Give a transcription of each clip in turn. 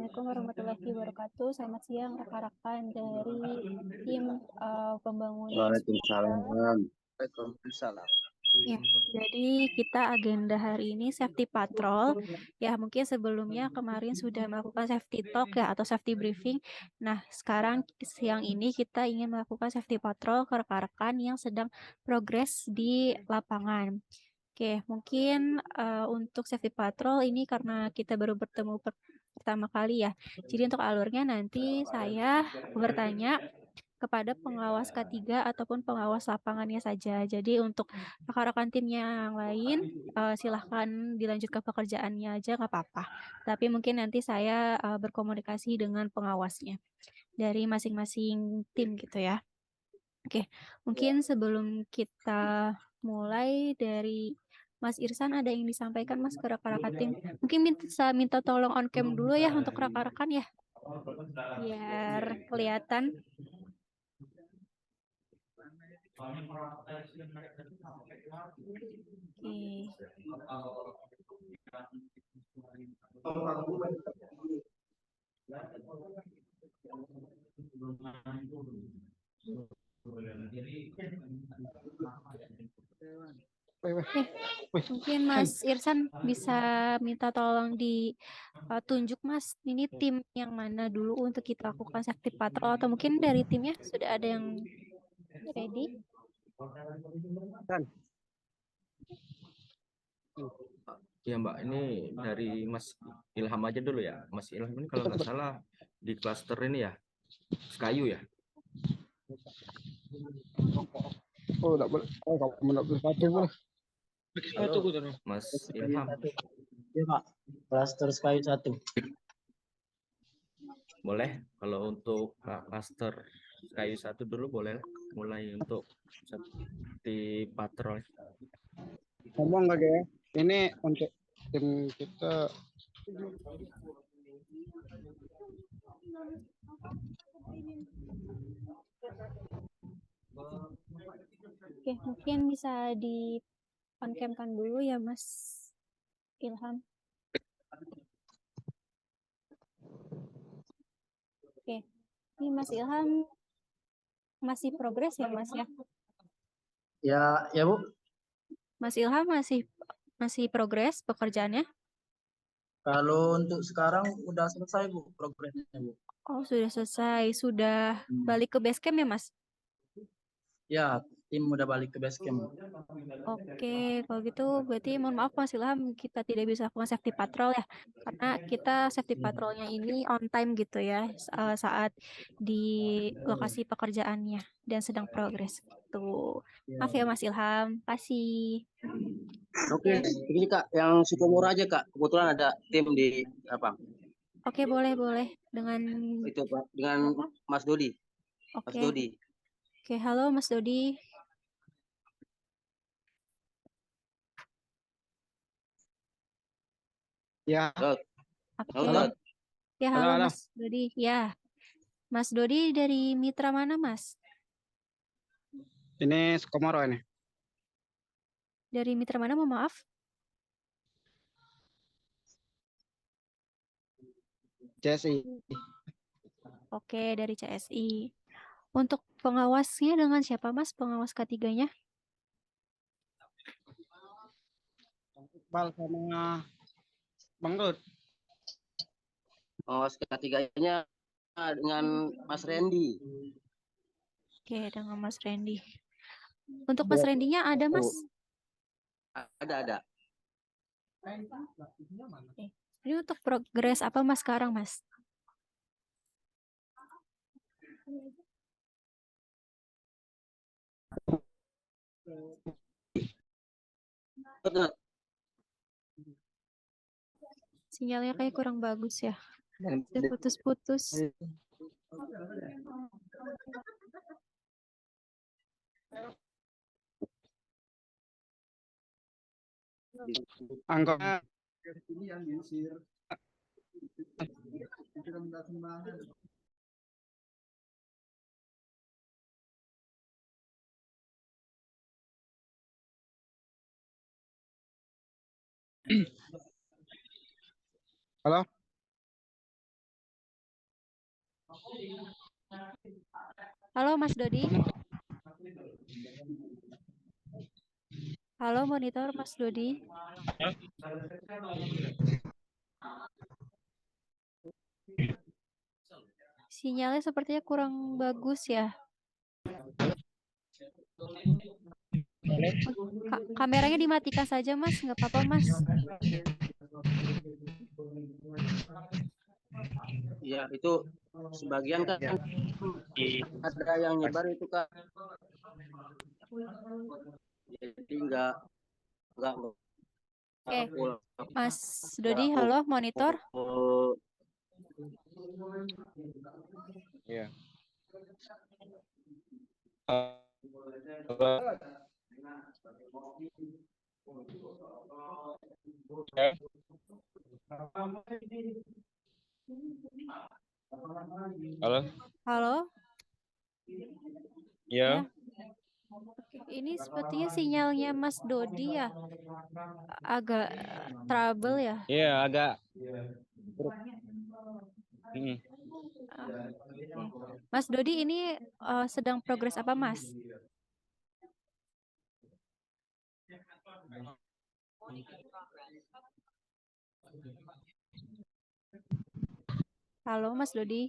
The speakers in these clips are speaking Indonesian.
Assalamualaikum warahmatullahi wabarakatuh. Selamat siang rekan-rekan dari tim pembangunan. Waalaikumsalam. Waalaikumsalam. Ya, jadi kita agenda hari ini safety patrol. Ya, mungkin sebelumnya kemarin sudah melakukan safety talk ya atau safety briefing. Nah, sekarang siang ini kita ingin melakukan safety patrol ke rekan-rekan yang sedang progres di lapangan. Oke, mungkin untuk safety patrol ini karena kita baru bertemu pertama kali ya. Jadi untuk alurnya nanti saya bertanya kepada pengawas K3 ataupun pengawas lapangannya saja. Jadi untuk rekan-rekan timnya yang lain silahkan dilanjutkan pekerjaannya aja nggak apa-apa. Tapi mungkin nanti saya berkomunikasi dengan pengawasnya dari masing-masing tim gitu ya. Oke, mungkin sebelum kita mulai dari Mas Irsan ada yang disampaikan Mas ke rekan-rekan tim. Mungkin minta tolong on cam dulu ya untuk rekan-rekan ya. Biar kelihatan. Mungkin Mas Irsan bisa minta tolong ditunjuk Mas, ini tim yang mana dulu untuk kita lakukan safety patrol atau mungkin dari timnya sudah ada yang ready? Ya Mbak, ini dari Mas Ilham aja dulu ya. Mas Ilham ini kalau nggak salah di klaster ini ya, Sekayu ya. Oh, enggak boleh. Oh, enggak boleh satu boleh. Mas Ilham. Iya, Pak. Klaster Sky 1. Boleh kalau untuk klaster Sekayu 1 dulu boleh mulai untuk safety patrol. Ngomong enggak ya? Ini untuk tim kita. Oke, mungkin bisa di on cam-kan dulu ya Mas Ilham. Oke, ini Mas Ilham masih progres ya Mas ya? Ya Bu. Mas Ilham masih progres pekerjaannya? Kalau untuk sekarang udah selesai Bu progresnya Bu. Oh, sudah selesai. Sudah balik ke base camp ya Mas? Ya, tim udah balik ke base camp. Oke, kalau gitu berarti mohon maaf Mas Ilham kita tidak bisa lakukan safety patrol ya. Karena kita safety patrolnya ini on time gitu ya saat di lokasi pekerjaannya dan sedang progres gitu. Maaf ya Mas Ilham, kasih. Oke, ini Kak, yang Sukomoro aja Kak. Kebetulan ada tim di apa? Oke, boleh. Dengan Itu Pak, dengan Mas Dodi. Mas Oke. Dodi. Oke, halo Mas Dodi. Ya. Oke. Halo. Ya, halo Mas Dodi. Ya. Mas Dodi dari mitra mana, Mas? Ini Sukomoro ini. Dari mitra mana, mohon maaf? CSI. Oke, dari CSI. Untuk pengawasnya dengan siapa, Mas? Pengawas K3-nya? Iqbal sama Bang Rud. Pengawas K3-nya dengan Mas Randy. Oke, dengan Mas Randy. Untuk Mas Randy-nya ada, Mas? Ada. Oke. Ini untuk progres apa, Mas, sekarang, Mas? Sinyalnya kayak kurang bagus ya. Sudah putus-putus. Anggota Halo. Halo Mas Dodi. Halo monitor Mas Dodi. Sinyalnya sepertinya kurang bagus ya. Kameranya dimatikan saja Mas, nggak apa-apa Mas. Iya, itu sebagian kan ada yang nyebar itu Kak. Jadi nggak Oke, full. Mas Nggak Dodi, full. halo monitor. Iya. Halo. Halo. Ya. Oke, ini sepertinya sinyalnya Mas Dodi ya agak trouble ya. Iya, agak. Oke. Mas Dodi ini sedang progres apa Mas? Halo Mas Dodi.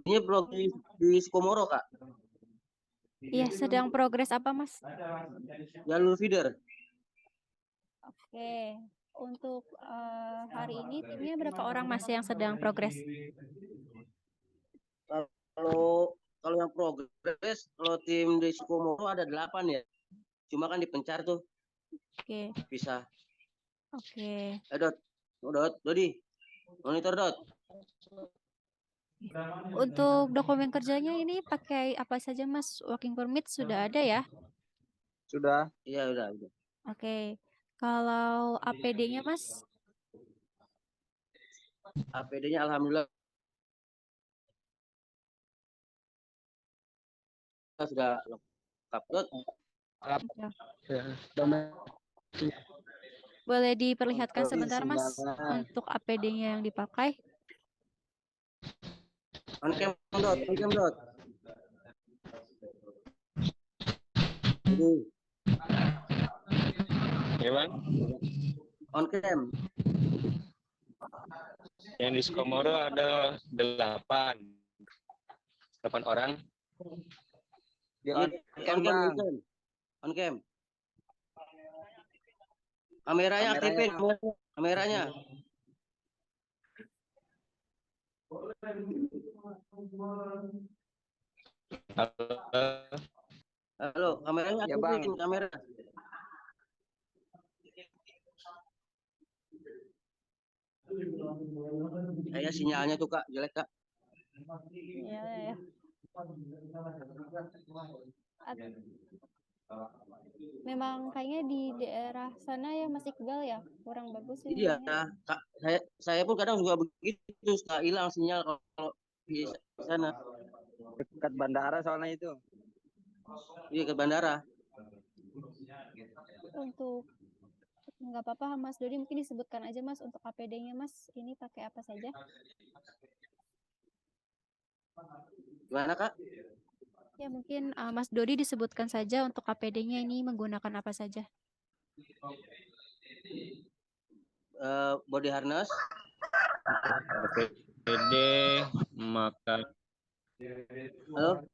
Ini blog di Sukomoro Kak. Iya, sedang progres apa Mas? Jalur feeder. Oke, untuk hari ini timnya berapa orang Mas yang sedang progres? Kalau yang progres, kalau tim di Sukomoro ada 8 ya. Cuma kan dipencar tuh. Oke. Bisa. Oke. Dodi, monitor Dot. Untuk dokumen kerjanya ini pakai apa saja Mas? Working permit sudah ada ya? Sudah. Iya, udah. Oke. Kalau APD-nya Mas? APD-nya alhamdulillah sudah lengkap Dot. Boleh diperlihatkan sebentar Mas untuk APD-nya yang dipakai? On cam Dot. Gimana? On cam. Yang di Sukomoro ada 8 orang. On cam. On cam. Kameranya aktifin. Kameranya. Halo, kameranya Ya, Bang. aktifin kamera. Kayak sinyalnya tuh Kak, jelek Kak. Iya. Memang kayaknya di daerah sana ya Mas Iqbal ya, kurang bagus Iya, sinyalnya. Kak. Saya pun kadang juga begitu, suka hilang sinyal kalau di sana. Dekat bandara soalnya itu. Iya, ke bandara. Untuk nggak apa-apa Mas Dodi, mungkin disebutkan aja Mas untuk APD-nya Mas, ini pakai apa saja? Gimana Kak? Ya mungkin Mas Dodi disebutkan saja untuk APD-nya ini menggunakan apa saja. Body harness. APD, maka. Halo?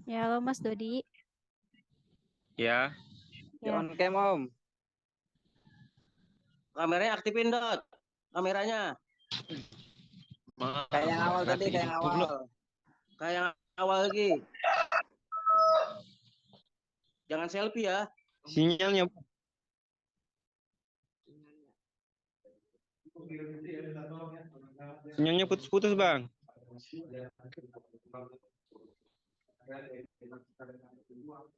Ya, halo Mas Dodi. Ya. Ya. On cam Om. Kameranya aktifin Dot. Kameranya. Kayak yang awal tadi, kayak yang awal. Kayak yang awal lagi. Jangan selfie ya. Sinyalnya. Sinyalnya putus-putus Bang.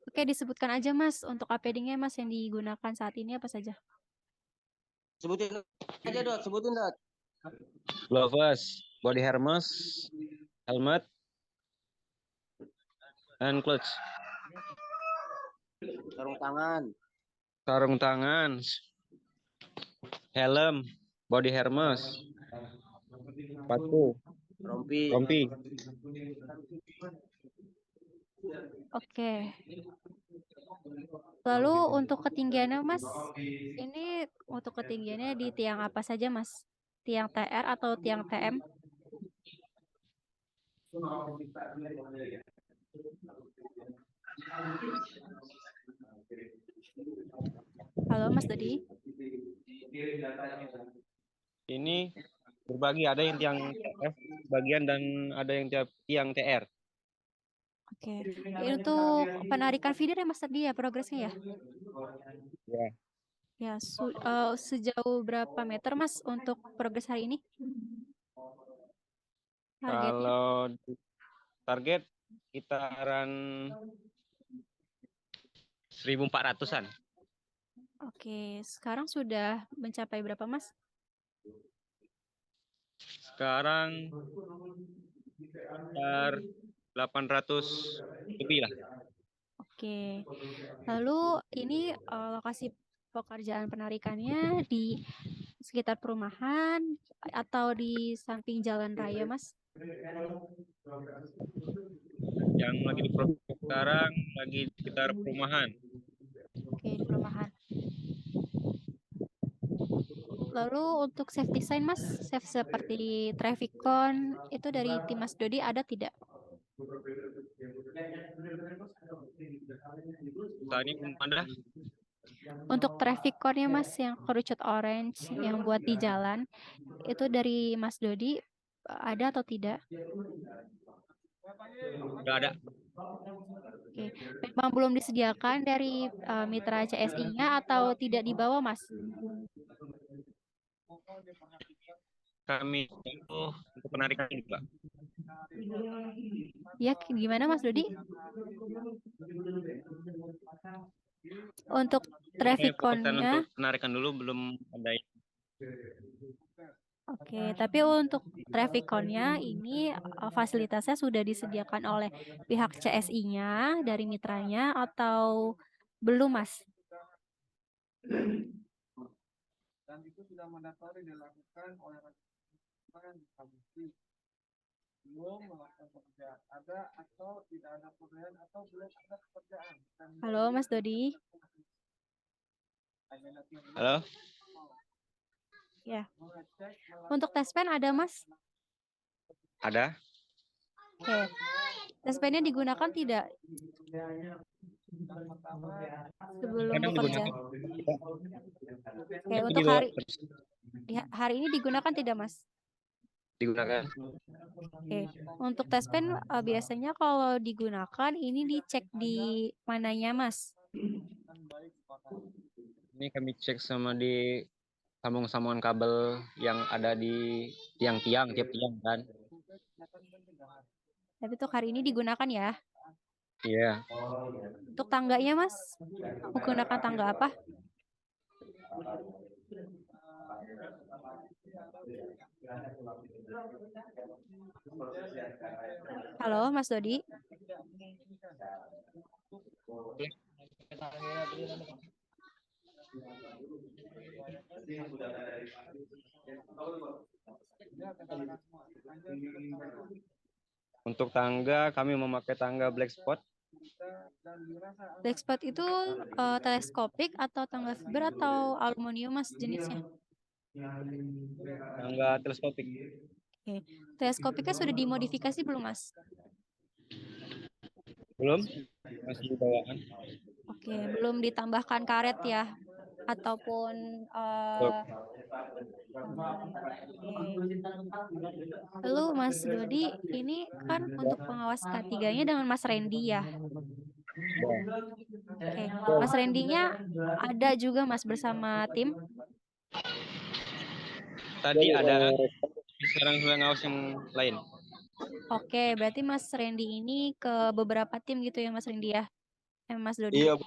Oke, disebutkan aja Mas untuk APD-nya Mas yang digunakan saat ini apa saja? Sebutin aja Dot, sebutin Dot. Gloves, body harness, helmet, and clutch. Sarung tangan. Sarung tangan, helm, body Hermes, sepatu, rompi. rompi. Oke. Lalu untuk ketinggiannya Mas, ini untuk ketinggiannya di tiang apa saja Mas? Tiang TR atau tiang TM? Halo Mas Dodi. Ini berbagi, ada yang tiang TF bagian dan ada yang tiang TR. Oke. Ini untuk penarikan feeder ya Mas tadi ya progresnya ya? Ya. Ya, sejauh berapa meter Mas untuk progres hari ini? Targetnya? Kalau target kitaran 1.400-an. Oke, sekarang sudah mencapai berapa Mas? Sekarang sekitar 800 lebih lah. Oke. Lalu ini lokasi pekerjaan penarikannya di sekitar perumahan atau di samping jalan raya, Mas? Yang lagi di sekarang lagi di sekitar perumahan. Oke, di perumahan. Lalu untuk safety sign, Mas, seperti traffic cone itu dari tim Mas Dodi ada tidak? Saat ini belum ada. Untuk traffic cone-nya Mas yang kerucut orange yang buat di jalan itu dari Mas Dodi ada atau tidak? Nggak ada. Oke, memang belum disediakan dari mitra CSI-nya atau tidak dibawa, Mas? Kami itu untuk penarikan juga. Ya, gimana Mas Dodi? Untuk traffic Fokusan cone-nya, untuk penarikan dulu, belum ada. oke, tapi untuk traffic cone-nya ini fasilitasnya sudah disediakan oleh pihak CSI-nya dari mitranya atau belum, Mas? Dan itu sudah mandatory dilakukan oleh belum melakukan pekerjaan, ada atau tidak ada pekerjaan atau belum ada pekerjaan. Halo Mas Dodi. Halo. Ya. Untuk tes pen ada Mas? Ada. Oke. Tes pennya digunakan tidak? Sebelum Kadang bekerja. digunakan. Oke, untuk hari ini digunakan tidak, Mas? Digunakan. Oke, untuk tes pen biasanya kalau digunakan ini dicek di mananya, Mas? Ini kami cek sama di sambung-sambungan kabel yang ada di tiang-tiang, tiap tiang kan. Tapi untuk hari ini digunakan ya? Iya. Untuk tangganya, Mas? Menggunakan tangga apa? Halo, Mas Dodi. Untuk tangga kami memakai tangga black spot. Black spot itu teleskopik atau tangga fiber atau aluminium, Mas, jenisnya? Tangga teleskopik. Oke. Teleskopiknya sudah dimodifikasi belum, Mas? Belum, masih di bawaan. Oke, belum ditambahkan karet ya, ataupun Lalu Mas Dodi, ini kan untuk pengawas K3-nya dengan Mas Randy ya? Oke, Mas Randy-nya ada juga Mas bersama tim? Tadi ada, sekarang sudah ngawas yang lain. Oke, berarti Mas Randy ini ke beberapa tim gitu ya Mas Randy ya? Mas Dodi? Iya.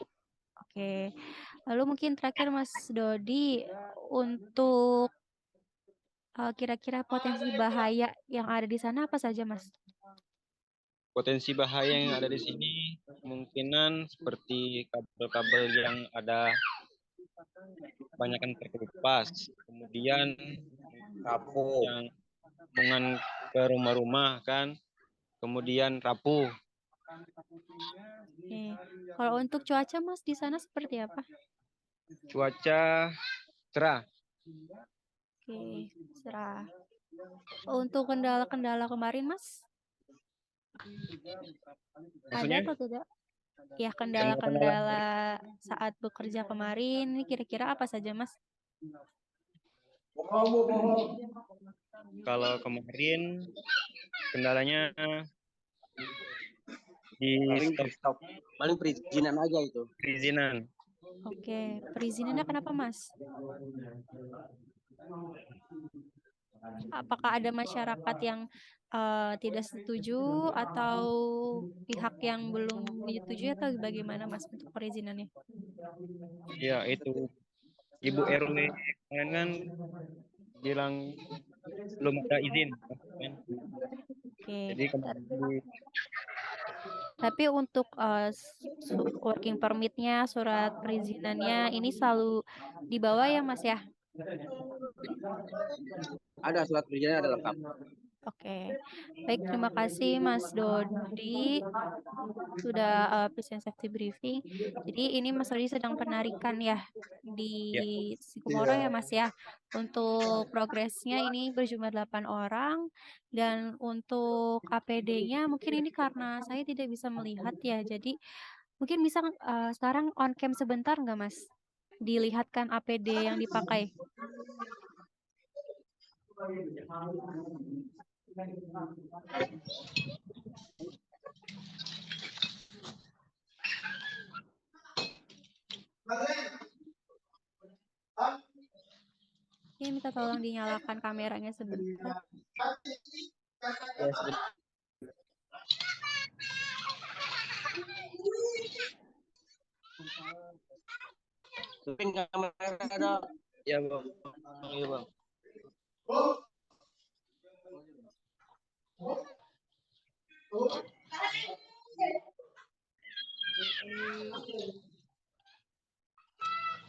Oke, lalu mungkin terakhir Mas Dodi, untuk kira-kira potensi bahaya yang ada di sana apa saja Mas? Potensi bahaya yang ada di sini kemungkinan seperti kabel-kabel yang ada kebanyakan terkelupas, kemudian kemudian yang hubungan ke rumah-rumah kan, kemudian rapuh. Oke. Kalau untuk cuaca Mas di sana seperti apa? Cuaca cerah. Oke, cerah. Untuk kendala-kendala kemarin Mas, ada Maksudnya atau tidak? Ya, kendala-kendala kendala-kendala saat bekerja kemarin ini kira-kira apa saja Mas? kalau kemarin kendalanya di stop Paling perizinan aja itu. perizinan. Oke, perizinannya kenapa Mas? Apakah ada masyarakat yang tidak setuju atau pihak yang belum menyetujui atau bagaimana Mas untuk perizinannya? Ya itu Ibu RW kemarin kan bilang belum ada izin kan. Oke, Jadi kemarin tapi untuk working permit-nya, surat perizinannya ini selalu dibawa ya Mas ya? Ada surat perizinan ada lengkap. Oke, baik terima kasih Mas Dodi sudah present safety briefing. Jadi ini Mas Dodi sedang penarikan ya di Ya. Sikumoro ya Mas ya. Untuk progresnya ini berjumlah 8 orang dan untuk APD-nya mungkin ini karena saya tidak bisa melihat ya. Jadi mungkin bisa sekarang on cam sebentar nggak Mas? Dilihatkan APD yang dipakai. Ini minta tolong dinyalakan kameranya sebentar. Tapi kamera ada. ya Bang. Iya Bang.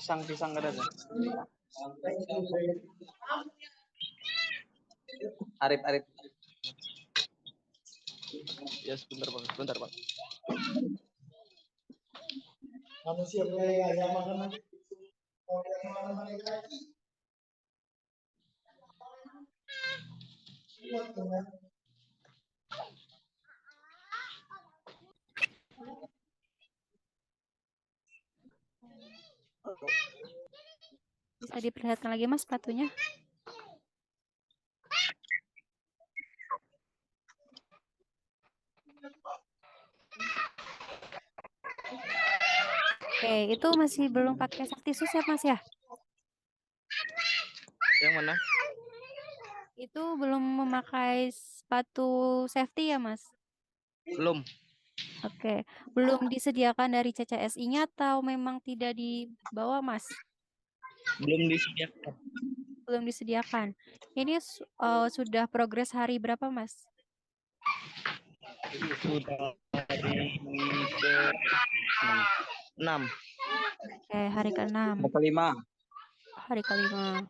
Pisang ada tuh. Arif. Ya sebentar Bang. Manusia kayak ayam makan Bisa diperlihatkan lagi Mas sepatunya? Oke, itu masih belum pakai safety shoes ya Mas ya? Yang mana? Itu belum memakai sepatu safety ya Mas? Belum. Oke, belum disediakan dari CCSI-nya atau memang tidak dibawa Mas? Belum disediakan. Belum disediakan. Ini sudah progres hari berapa Mas? Sudah hari ke-6. Oke, hari ke-6. Kelima. Hari kelima.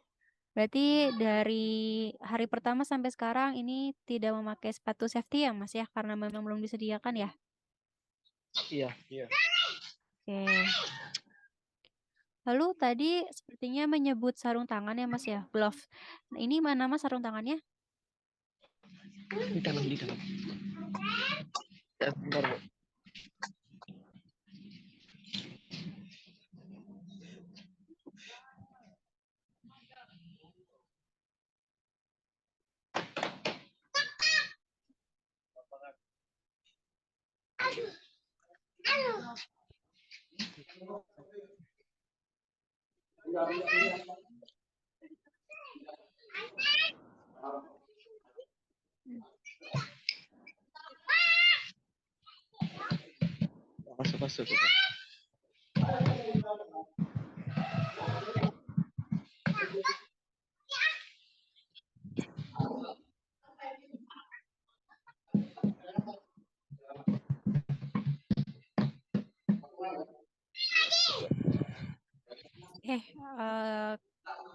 Berarti dari hari pertama sampai sekarang ini tidak memakai sepatu safety ya Mas ya? Karena memang belum disediakan ya? Iya. Oke. Lalu tadi sepertinya menyebut sarung tangan ya Mas ya? Glove. Nah, ini mana Mas sarung tangannya? Di dalam. Ya sebentar Bang. Masuk.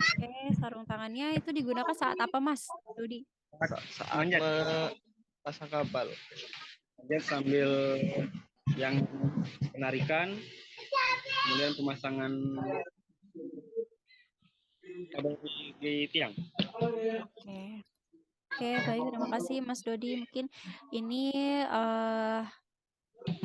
Oke, sarung tangannya itu digunakan saat apa, Mas Dodi? Saat pasang kapal. Dia sambil yang penarikan, kemudian pemasangan kabel di tiang. Oke. Oke, baik. Terima kasih, Mas Dodi. Mungkin ini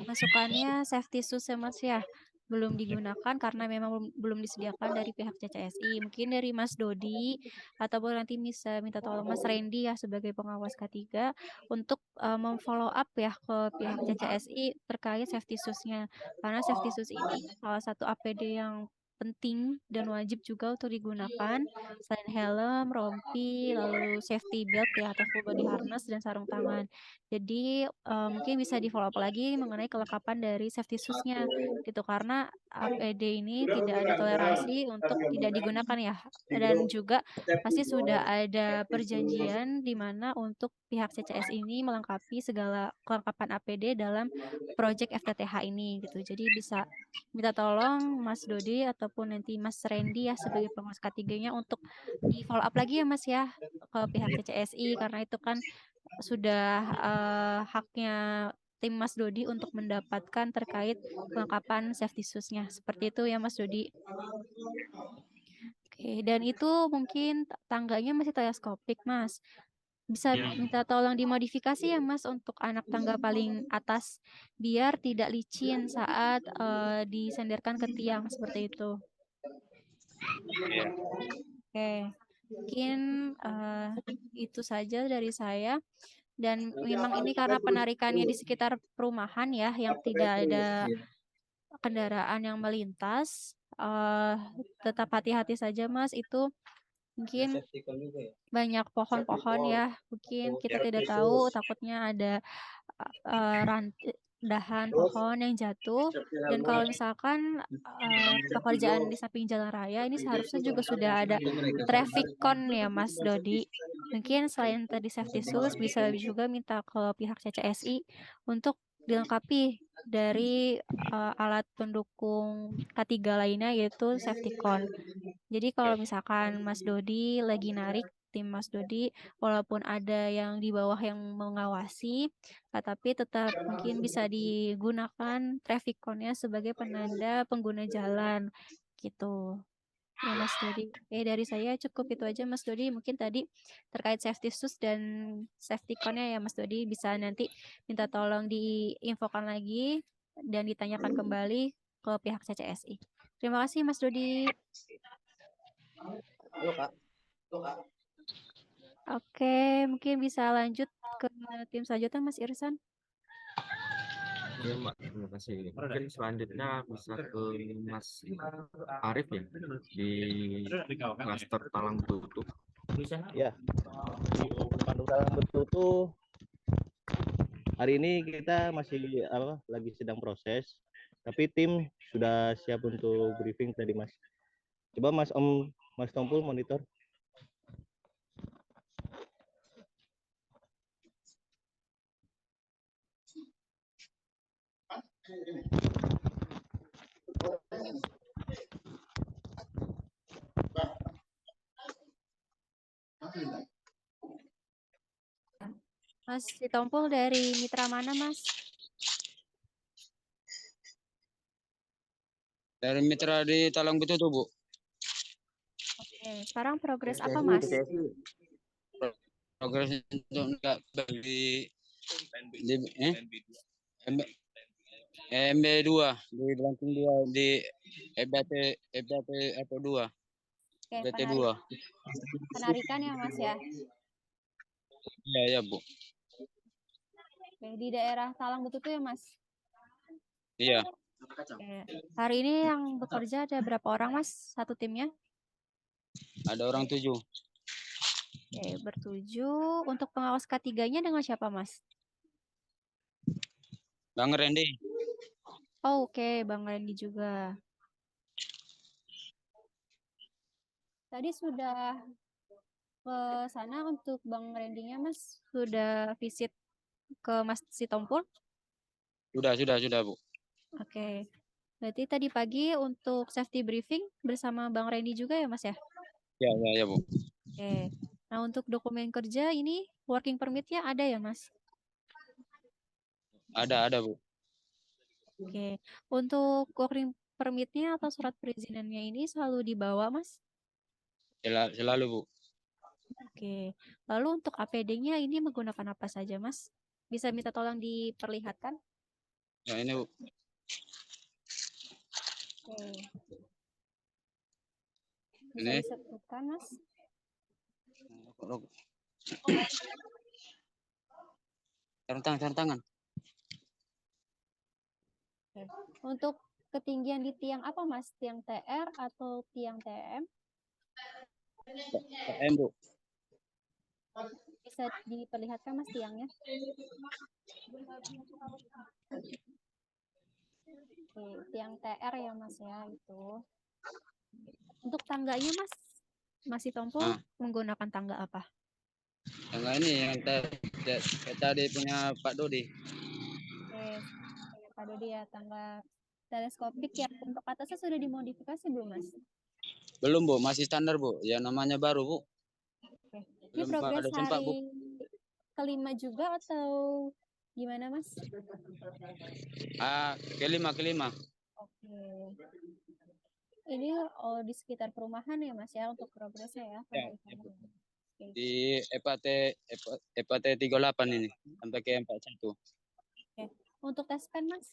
masukannya safety shoes ya, Mas ya. Belum digunakan karena memang belum disediakan dari pihak CCSI. Mungkin dari Mas Dodi ataupun nanti bisa minta tolong Mas Randy ya sebagai pengawas K3 untuk memfollow up ya ke pihak CCSI terkait safety shoes-nya. Karena safety shoes ini salah satu APD yang penting dan wajib juga untuk digunakan selain helm, rompi, lalu safety belt ya atau full body harness dan sarung tangan. Jadi mungkin bisa di-follow up lagi mengenai kelengkapan dari safety shoes-nya gitu karena APD ini tidak ada toleransi untuk tidak digunakan ya. Dan juga pasti sudah ada perjanjian di mana untuk pihak CCS ini melengkapi segala kelengkapan APD dalam project FTTH ini gitu. Jadi bisa minta tolong Mas Dodi ataupun nanti Mas Randy ya sebagai pengawas K3-nya untuk di-follow up lagi ya Mas ya ke pihak CCSI karena itu kan sudah haknya tim Mas Dodi untuk mendapatkan terkait kelengkapan safety shoes-nya. Seperti itu ya Mas Dodi. Oke, dan itu mungkin tangganya masih teleskopik, Mas. Bisa minta tolong dimodifikasi ya, Mas, untuk anak tangga paling atas biar tidak licin saat disenderkan ke tiang seperti itu. Oke, mungkin itu saja dari saya. Dan memang ini karena penarikannya di sekitar perumahan ya, yang tidak ada kendaraan yang melintas. Tetap hati-hati saja, Mas. Itu mungkin banyak pohon-pohon ya. Mungkin kita tidak tahu, takutnya ada dahan pohon yang jatuh. Dan kalau misalkan pekerjaan di samping jalan raya ini seharusnya juga sudah ada traffic cone ya Mas Dodi. Mungkin selain tadi safety shoes bisa juga minta ke pihak CCSI untuk dilengkapi dari alat pendukung K3 lainnya yaitu safety cone. Jadi kalau misalkan Mas Dodi lagi narik tim Mas Dodi, walaupun ada yang di bawah yang mengawasi, tapi tetap mungkin bisa digunakan traffic cone-nya sebagai penanda pengguna jalan gitu. Ya Mas Dodi. Dari saya cukup itu aja Mas Dodi. Mungkin tadi terkait safety shoes dan safety cone-nya ya Mas Dodi bisa nanti minta tolong diinfokan lagi dan ditanyakan kembali ke pihak CCSI. Terima kasih Mas Dodi. Halo Kak. Oke, mungkin bisa lanjut ke tim selanjutnya Mas Irsan. Oke Mbak, terima kasih. Mungkin selanjutnya bisa ke Mas Arif ya di klaster Talang Tutu. Ya, Pandu Talang Betutu hari ini kita masih lagi sedang proses, tapi tim sudah siap untuk briefing tadi Mas. Coba Mas Tompul monitor. Mas Sitompul dari mitra mana Mas? Dari mitra di Talang Betutu, Bu. Oke, sekarang progres apa Mas? Progres untuk enggak bagi MB2 di ranking 2 di FBT atau 2. Oke, FBT 2. penarikan ya Mas ya? Iya, Bu. Oke, di daerah Talang Betutu ya Mas? Iya. Oke. Hari ini yang bekerja ada berapa orang Mas? Satu timnya? Ada orang 7. Oke, bertujuh. Untuk pengawas K3-nya dengan siapa Mas? Bang Randy. Oh, oke, Bang Randy juga. Tadi sudah ke sana untuk Bang Randy-nya Mas? Sudah visit ke Mas Sitompul? Sudah, Bu. Oke. Berarti tadi pagi untuk safety briefing bersama Bang Randy juga ya Mas ya? Ya, ya, ya, Bu. Oke. Nah, untuk dokumen kerja ini working permit-nya ada ya, Mas? Ada, Bu. Oke. Untuk working permit-nya atau surat perizinannya ini selalu dibawa, Mas? Selalu, Bu. Oke. Lalu untuk APD-nya ini menggunakan apa saja, Mas? Bisa minta tolong diperlihatkan? Ya, ini, Bu. Oke. Bisa Ini. disebutkan, Mas? Sarung tangan. Oke. Untuk ketinggian di tiang apa, Mas? Tiang TR atau tiang TM? TM, Bu. Bisa diperlihatkan, Mas, tiangnya? Oke, tiang TR ya, Mas ya, itu. Untuk tangganya, Mas, masih Tompo menggunakan tangga apa? Tangga ini yang tadi punya Pak Dodi. Oke, Pak Dodi ya, tangga teleskopik ya. Untuk atasnya sudah dimodifikasi belum, Mas? Belum, Bu, masih standar, Bu. Ya namanya baru, Bu. Oke. Ini Belum progres ada sempat, Bu. hari kelima juga atau gimana, Mas? Kelima. Oke. Ini di sekitar perumahan ya, Mas ya, untuk progresnya ya. Ya, perbaikannya. Oke. di EPAT 38 ini sampai ke 41. Oke. Untuk tes pen, Mas,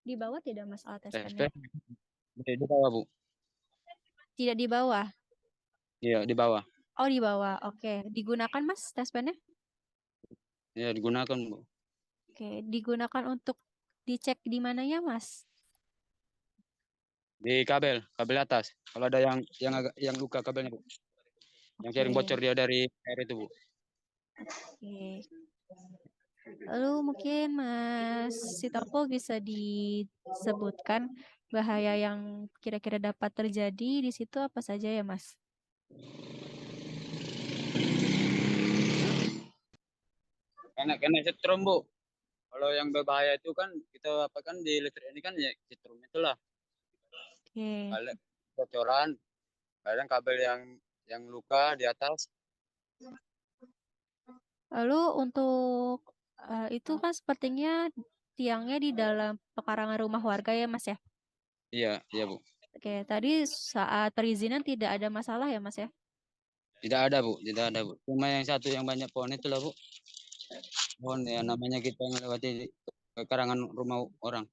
di bawah tidak, Mas, alat tes Tes pennya? pen di bawah, Bu. Tidak di bawah. Iya, di bawah. Oh, di bawah. Oke. Digunakan, Mas, tes pennya? Ya, digunakan, Bu. Oke. Digunakan untuk dicek di mananya, Mas? Di kabel atas. Kalau ada yang luka kabelnya, Bu. Yang sering Oke. bocor dia dari air itu, Bu. Oke. Lalu mungkin Mas Sitopo bisa disebutkan bahaya yang kira-kira dapat terjadi di situ apa saja ya, Mas? Kena setrum, Bu. Kalau yang berbahaya itu kan kita apa kan di listrik ini kan ya setrum itulah. Oke. Kadang bocoran, kadang kabel yang luka di atas. Lalu untuk itu kan sepertinya tiangnya di dalam pekarangan rumah warga ya, Mas ya? Iya, Bu. Oke, tadi saat perizinan tidak ada masalah ya, Mas ya? Tidak ada, Bu. Cuma yang satu yang banyak pohon itu lah, Bu. Pohon ya namanya kita melewati karangan rumah orang.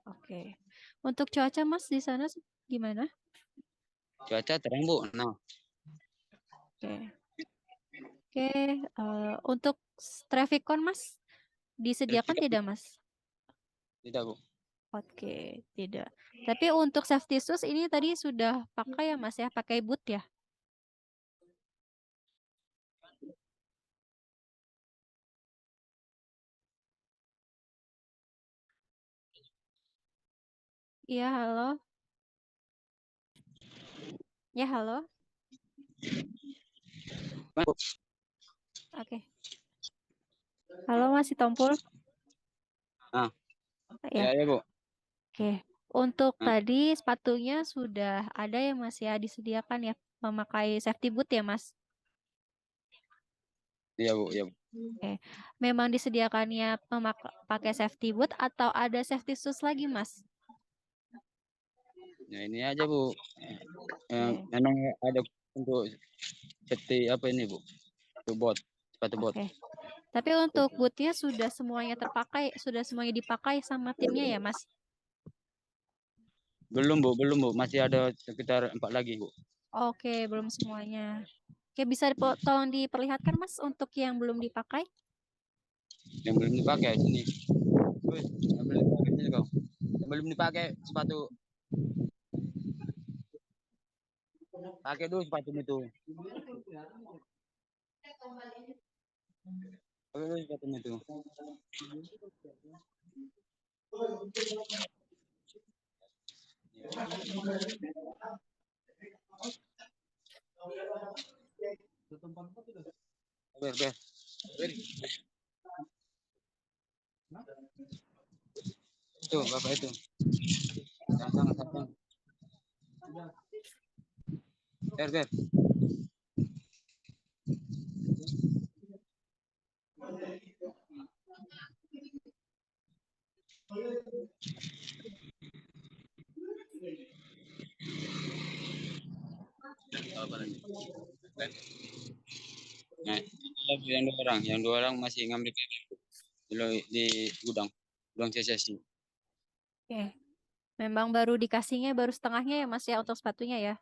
Oke. Untuk cuaca, Mas, di sana gimana? Cuaca terang, Bu. Nah, Oke. Oke, untuk traffic cone, Mas, disediakan tidak, Mas? tidak, Bu. Oke, tidak. Tapi untuk safety shoes ini tadi sudah pakai ya, Mas ya? Pakai boot ya? Iya, halo. Ya, halo. Oke. Halo, Mas Sitompul. Ya. Ya, Bu. Oke. Untuk tadi sepatunya sudah ada ya, Mas ya? Disediakan ya memakai safety boot ya, Mas? Iya, Bu. Oke. Memang disediakannya pakai safety boot atau ada safety shoes lagi, Mas? Ya ini aja, Bu. Oke. Memang ada untuk seperti apa ini, Bu? Sepatu bot. Oke. Tapi untuk bootnya sudah semuanya dipakai sama timnya ya, Mas? Belum, Bu. Masih ada sekitar 4 lagi, Bu. Oke, belum semuanya. Oke, bisa tolong diperlihatkan, Mas, untuk yang belum dipakai? Yang belum dipakai sini. Yang belum dipakai sini, kau. Yang belum dipakai sepatu. Pakai dulu sepatu itu. Pakai dulu sepatu itu. Ber. Itu, Bapak itu. Sangat. Ber. Nah, yang dua orang masih ngambil di gudang CCC. Oke. Memang baru dikasihnya baru setengahnya ya Mas ya untuk sepatunya ya.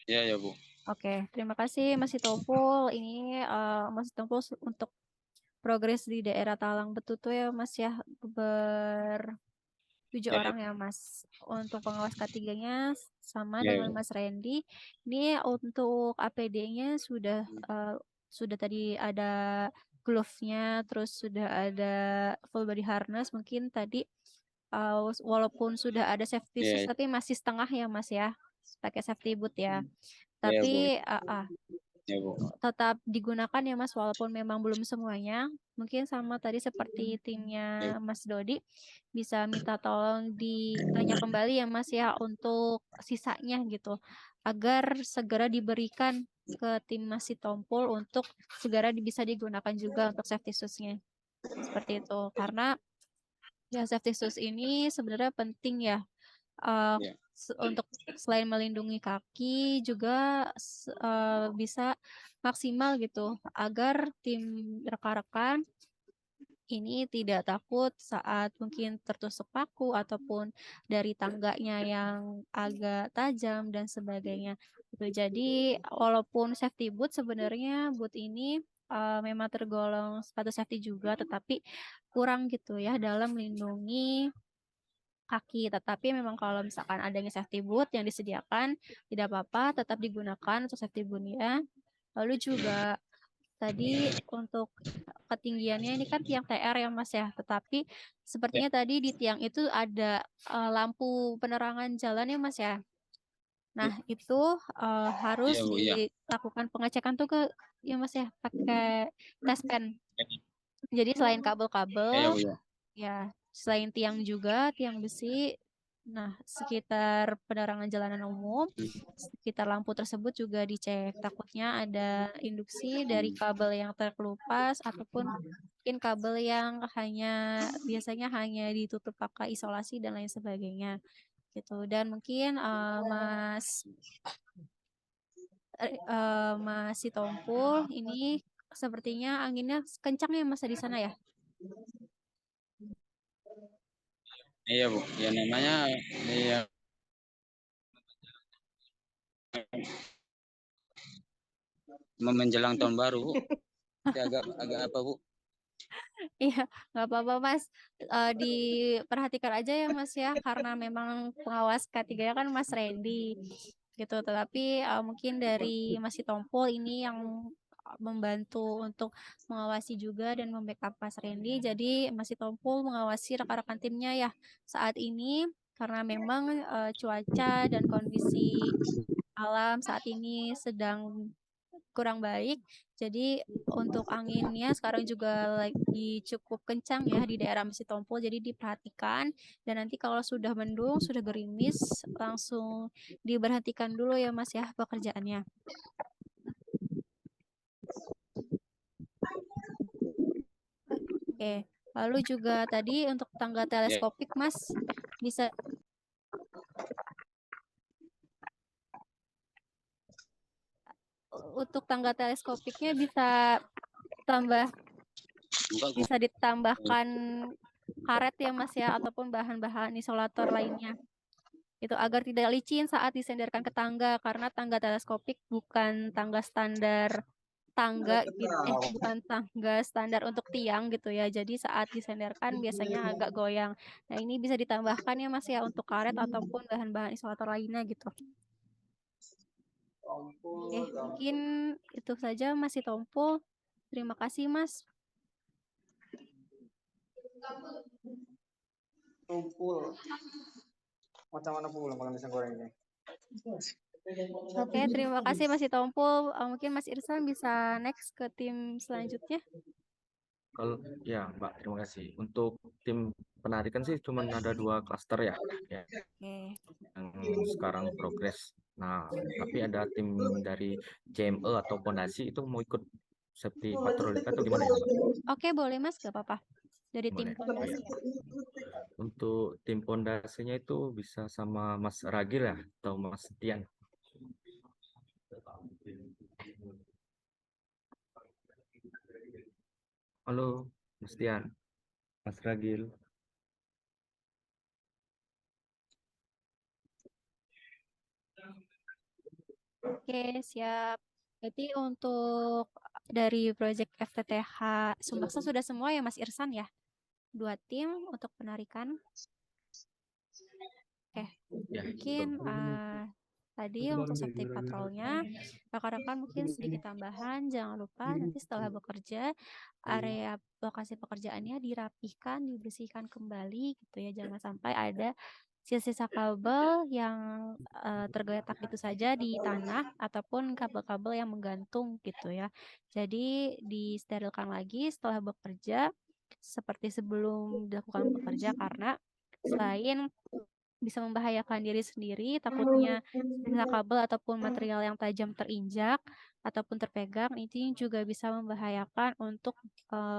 Ya Bu. Oke, terima kasih Mas Sitompul. Ini Mas Sitompul untuk progres di daerah Talang Betutu ya Mas ya, tujuh Ya. orang ya Mas. Untuk pengawas K3-nya sama Ya. dengan Mas Randy. Ini untuk APD-nya sudah tadi ada glove-nya, terus sudah ada full body harness. Mungkin tadi walaupun sudah ada safety shoes Ya. tapi masih setengah ya Mas ya, pakai safety boot ya. Ya, Bu. Tapi Ya, Bu. tetap digunakan ya Mas walaupun memang belum semuanya. Mungkin sama tadi seperti timnya Mas Dodi bisa minta tolong ditanya kembali ya Mas ya untuk sisanya gitu agar segera diberikan ke tim Mas Sitompul untuk segera bisa digunakan juga untuk safety shoes-nya. Seperti itu. Karena ya safety shoes ini sebenarnya penting ya untuk selain melindungi kaki juga bisa maksimal gitu agar tim rekan-rekan ini tidak takut saat mungkin tertusuk paku ataupun dari tangganya yang agak tajam dan sebagainya. Gitu. Jadi walaupun safety boot sebenarnya boot ini memang tergolong sepatu safety juga tetapi kurang gitu ya dalam melindungi kaki. Tetapi memang kalau misalkan adanya safety boot yang disediakan tidak apa-apa tetap digunakan untuk safety bootnya. Lalu juga tadi untuk ketinggiannya ini kan tiang TR ya Mas ya, tetapi sepertinya tadi di tiang itu ada lampu penerangan jalan ya Mas ya. Nah itu harus Iya, Bu, iya. dilakukan pengecekan tuh ya Mas ya pakai tes pen. Jadi selain Iya, kabel-kabel, Bu, iya. ya selain tiang juga tiang besi. Nah, sekitar penerangan jalanan umum, sekitar lampu tersebut juga dicek. Takutnya ada induksi dari kabel yang terkelupas ataupun mungkin kabel yang biasanya hanya ditutup pakai isolasi dan lain sebagainya. Gitu. Dan mungkin Mas Sitompul ini sepertinya anginnya kencang ya Mas di sana ya? Iya, Bu. Ya namanya ya menjelang tahun baru, Bu. Agak apa, Bu? Iya, nggak apa-apa Mas. Diperhatikan aja ya Mas ya, karena memang pengawas K3 kan Mas Randy gitu. Tetapi mungkin dari Mas Sitompul ini yang membantu untuk mengawasi juga dan membackup Mas Randy. Jadi Mas Sitompul mengawasi rekan-rekan timnya ya saat ini karena memang cuaca dan kondisi alam saat ini sedang kurang baik. Jadi untuk anginnya sekarang juga lagi cukup kencang ya di daerah Mas Sitompul. Jadi diperhatikan dan nanti kalau sudah mendung, sudah gerimis, langsung diberhentikan dulu ya Mas ya pekerjaannya. Oke. Lalu juga tadi untuk tangga teleskopik Mas bisa untuk tangga teleskopiknya bisa ditambahkan karet ya Mas ya ataupun bahan-bahan isolator lainnya. Itu agar tidak licin saat disenderkan ke tangga karena tangga teleskopik bukan tangga standar bukan tangga standar untuk tiang gitu ya. Jadi saat disenderkan biasanya agak goyang. Nah, ini bisa ditambahkan ya Mas ya untuk karet ataupun bahan-bahan isolator lainnya gitu. Oke, mungkin itu saja Mas Sitompul. Terima kasih Mas. Tumpul. Macam mana pulang kalau misalnya goreng ini? Oke, terima kasih Mas Sitompul. Mungkin Mas Irsan bisa next ke tim selanjutnya. Kalau ya Mbak, terima kasih. Untuk tim penarikan sih cuma ada 2 klaster ya, Oke. yang sekarang progres. Nah, tapi ada tim dari CME atau Pondasi itu mau ikut safety patrol itu atau gimana ya, Mbak? Oke, boleh Mas, gak apa-apa. Dari tim Boleh. Oh pondasi ya. ya. Untuk tim pondasinya itu bisa sama Mas Ragil ya atau Mas Tian. Halo, Mas Tian, Mas Ragil. Oke, siap. Berarti untuk dari Project FTTH Sumbaksa sudah semua ya Mas Irsan ya? 2 tim untuk penarikan. Oke, Ya, mungkin betul. tadi untuk safety patrolnya, rekan-rekan mungkin sedikit tambahan, jangan lupa nanti setelah bekerja, area lokasi pekerjaannya dirapihkan, dibersihkan kembali gitu ya, jangan sampai ada sisa-sisa kabel yang tergeletak itu saja di tanah ataupun kabel-kabel yang menggantung gitu ya. Jadi disterilkan lagi setelah bekerja seperti sebelum dilakukan bekerja karena selain bisa membahayakan diri sendiri, takutnya sisa kabel ataupun material yang tajam terinjak ataupun terpegang, ini juga bisa membahayakan untuk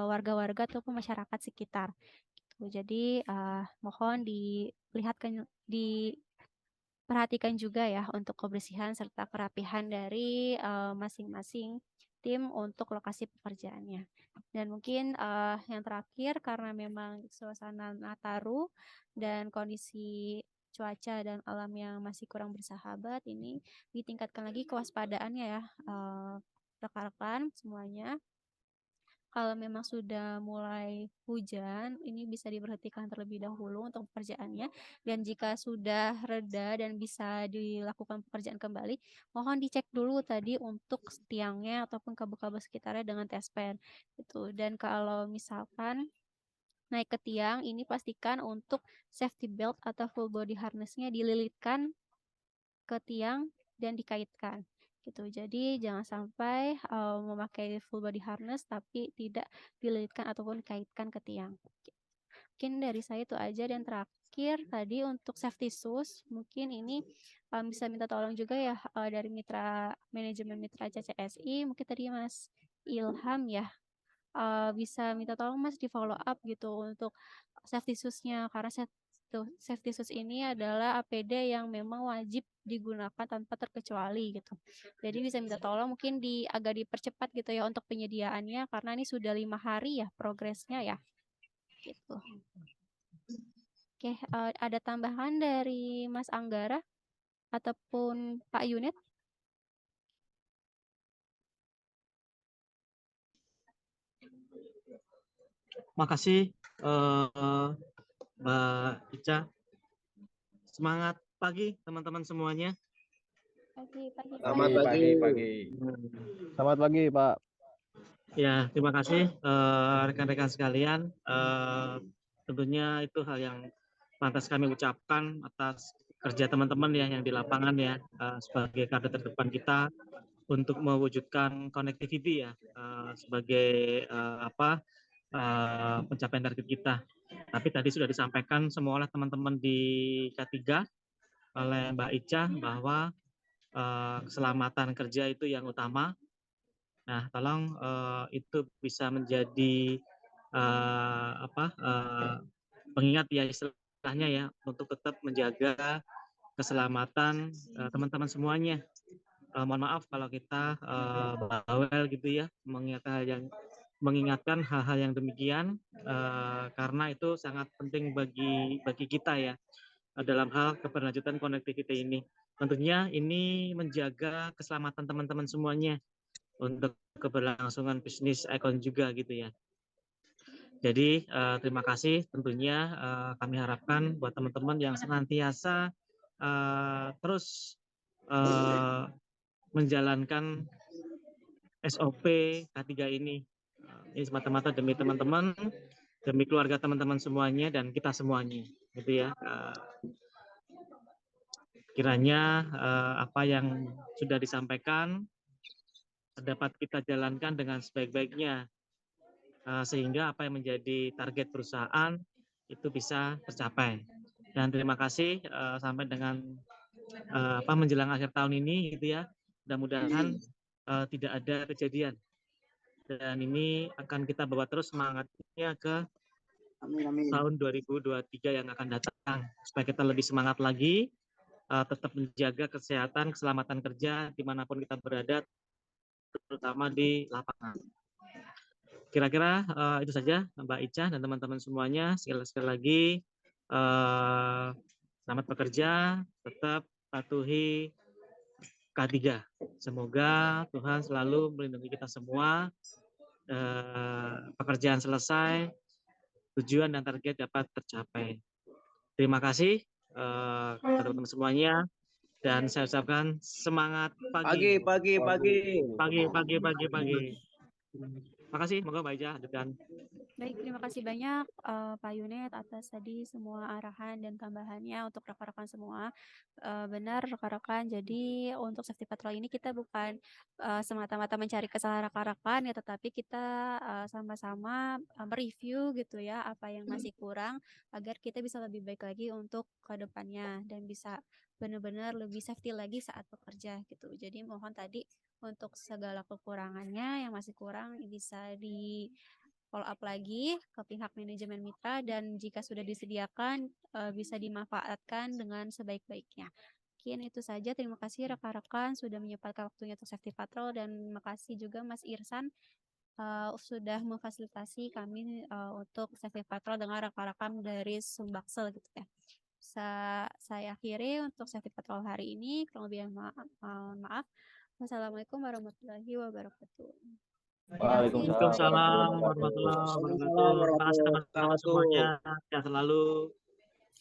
warga-warga ataupun masyarakat sekitar. Gitu. Jadi mohon diperhatikan juga ya untuk kebersihan serta kerapihan dari masing-masing tim untuk lokasi pekerjaannya. Dan mungkin yang terakhir karena memang suasana Nataru dan kondisi cuaca dan alam yang masih kurang bersahabat, ini ditingkatkan lagi kewaspadaannya ya rekan-rekan semuanya. Kalau memang sudah mulai hujan, ini bisa diberhentikan terlebih dahulu untuk pekerjaannya. Dan jika sudah reda dan bisa dilakukan pekerjaan kembali, mohon dicek dulu tadi untuk tiangnya ataupun kabel-kabel sekitarnya dengan tespen. Itu. Dan kalau misalkan naik ke tiang, ini pastikan untuk safety belt atau full body harness-nya dililitkan ke tiang dan dikaitkan gitu. Jadi jangan sampai memakai full body harness tapi tidak dililitkan ataupun dikaitkan ke tiang. Mungkin dari saya itu aja dan terakhir tadi untuk safety shoes mungkin ini bisa minta tolong juga ya dari mitra manajemen mitra CCSI mungkin tadi Mas Ilham ya bisa minta tolong Mas di follow up gitu untuk safety shoes-nya karena safety shoes ini adalah APD yang memang wajib digunakan tanpa terkecuali gitu. Jadi bisa minta tolong mungkin agak dipercepat gitu ya untuk penyediaannya karena ini sudah 5 hari ya progresnya ya. Gitu. Oke, ada tambahan dari Mas Anggara ataupun Pak Yunit? Makasih Mbak Ica. Semangat pagi teman-teman semuanya. Selamat pagi. Selamat pagi, Pak. Ya, terima kasih rekan-rekan sekalian. Tentunya itu hal yang pantas kami ucapkan atas kerja teman-teman ya yang di lapangan ya sebagai garda terdepan kita untuk mewujudkan connectivity ya sebagai pencapaian target kita. Tapi tadi sudah disampaikan semua oleh teman-teman di K3 oleh Mbak Ica bahwa keselamatan kerja itu yang utama. Nah, tolong itu bisa menjadi pengingat ya istilahnya ya untuk tetap menjaga keselamatan teman-teman semuanya. Mohon maaf kalau kita bawel gitu ya mengingatkan hal-hal yang demikian karena itu sangat penting bagi kita ya dalam hal keberlanjutan konektivitas ini. Tentunya ini menjaga keselamatan teman-teman semuanya untuk keberlangsungan bisnis ikon juga gitu ya. Jadi terima kasih tentunya kami harapkan buat teman-teman yang senantiasa terus menjalankan SOP K3 ini. Ini semata-mata demi teman-teman, demi keluarga teman-teman semuanya dan kita semuanya, gitu ya. Kiranya apa yang sudah disampaikan dapat kita jalankan dengan sebaik-baiknya sehingga apa yang menjadi target perusahaan itu bisa tercapai. Dan terima kasih sampai dengan menjelang akhir tahun ini gitu ya. Mudah-mudahan tidak ada kejadian. Dan ini akan kita bawa terus semangatnya ke tahun 2023 yang akan datang supaya kita lebih semangat lagi, tetap menjaga kesehatan, keselamatan kerja dimanapun kita berada, terutama di lapangan. Kira-kira itu saja Mbak Ica dan teman-teman semuanya. Sekali lagi selamat bekerja, tetap patuhi K3. Semoga Tuhan selalu melindungi kita semua, pekerjaan selesai, tujuan dan target dapat tercapai. Terima kasih teman-teman semuanya, dan saya ucapkan semangat pagi. Pagi. Terima kasih, semoga Mbak Ica lanjutkan. Baik, terima kasih banyak Pak Yunet atas tadi semua arahan dan tambahannya untuk rekan-rekan semua. Benar rekan-rekan, jadi untuk safety patrol ini kita bukan semata-mata mencari kesalahan rekan-rekan ya, tetapi kita sama-sama mereview gitu ya apa yang masih kurang agar kita bisa lebih baik lagi untuk ke depannya dan bisa benar-benar lebih safety lagi saat bekerja gitu. Jadi mohon tadi untuk segala kekurangannya yang masih kurang bisa di follow up lagi ke pihak manajemen mitra, dan jika sudah disediakan bisa dimanfaatkan dengan sebaik-baiknya. Mungkin itu saja. Terima kasih rekan-rekan sudah menyempatkan waktunya untuk safety patrol, dan makasih juga Mas Irsan sudah memfasilitasi kami untuk safety patrol dengan rekan-rekan dari Sumbaksel gitu ya. Saya akhiri untuk safety patrol hari ini. Kurang lebih mohon maaf. Wassalamualaikum warahmatullahi wabarakatuh. Waalaikumsalam warahmatullahi wabarakatuh. Terima kasih teman-teman semuanya. Sehat selalu.